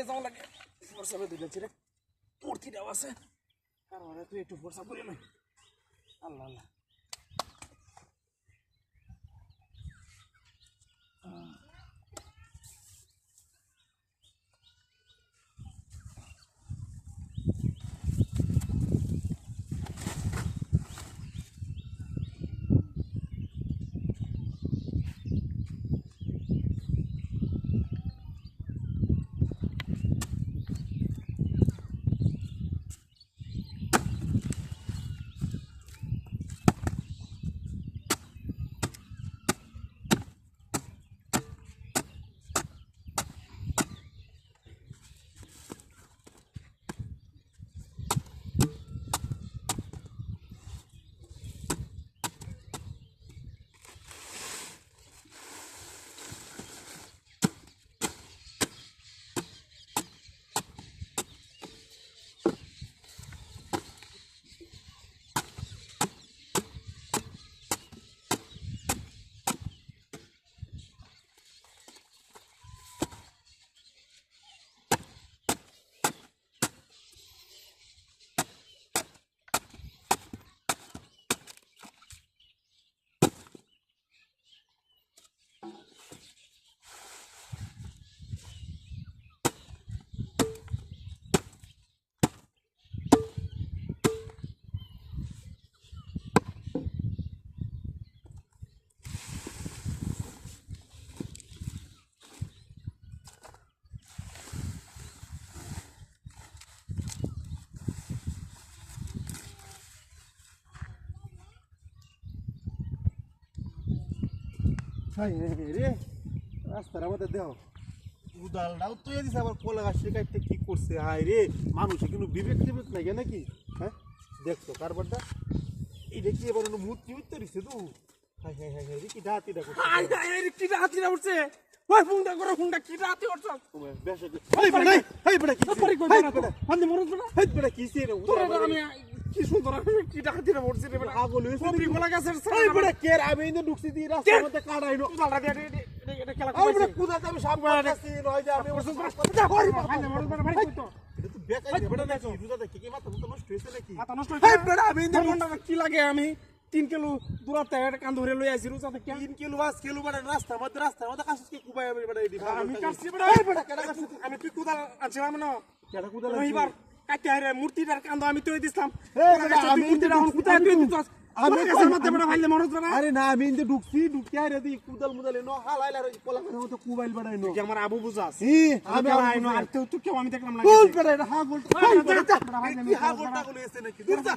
যাওয়া লাগে ফোরসাপে দুইটা ছেড়ে মূর্তিটাও আছে কারণ তুই একটু ফোরসাপ করে নয় আল্লাহ আল্লাহ রে রাস্তার আমাদের দেহ উদালটাও তো দিছে আবার কলা গাছ কাটতে কি করছে হাই রে মানুষে কিন্তু বিবেক টিবেক লাগে নাকি হ্যাঁ দেখছো কারবারটা এটা কি এবার মূর্তি উঠতে দিছে তো হাই হাই হাই হাই কি ডাতিটা করছে আই আই কি হাতিরা উঠছে ওই ফোনটা করে ফোনটা কি হাতি উঠছ বেশা এই বড় নাই এই বড় কি পরি কই না আমি মরছ না এই বড় কি সে রে তোরা আমি কি সুন্দর কি হাতিরা উঠছে রে আগল হইছে পরি গোলা গাছের এই বড় কের আমি ইন্দে ঢুকছি দি রাস্তার মধ্যে কাটাইলো উদালটা দিয়ে এটা খেলা এই বড় করছে কুদাতে আমি সাপ মারতাছি নয় যে আমি যা পরি মরছ না ভাই কই তো এটা তো বেকাই বড় নাকি রুজাতে কি মাথা মুতা নষ্ট হইছে নাকি মাথা নষ্ট এই হইছে বড় আমি ইন্দে ফোনটা কি লাগে আমি 3 কিলো দূরত্বে একটা কান ধরে লই আইছি রুজাতে কি 3 কিলো 5 কিলো বড় রাস্তার মধ্যে কাছে কুবাই আমি বড় দি আমি কাটছি বড় এই বড় কেডা কাছে আমি তুই কুদাল আনছিলাম না কেডা কুদাল এইবার কাটতে হারে মূর্তিটার কান্দ আমি তুই দিছিলাম আমি মূর্তিটা এখন কোথায় তুই দিছস আমি কাছে মধ্যে বড় ভাইলে মরজ না আরে না আমি ইন্দে ঢুকছি ঢুকতে আরে দি কুদাল মুদালে নো হালাইলা রে কলা করে মতো কুবাইল বাড়াইনো কি আমার আবু বুঝাস আমি আইনো আর তুই কেউ আমি দেখলাম না বল বড় এটা হাগল কি হাগলটা গুলো এসে নাকি দূর যা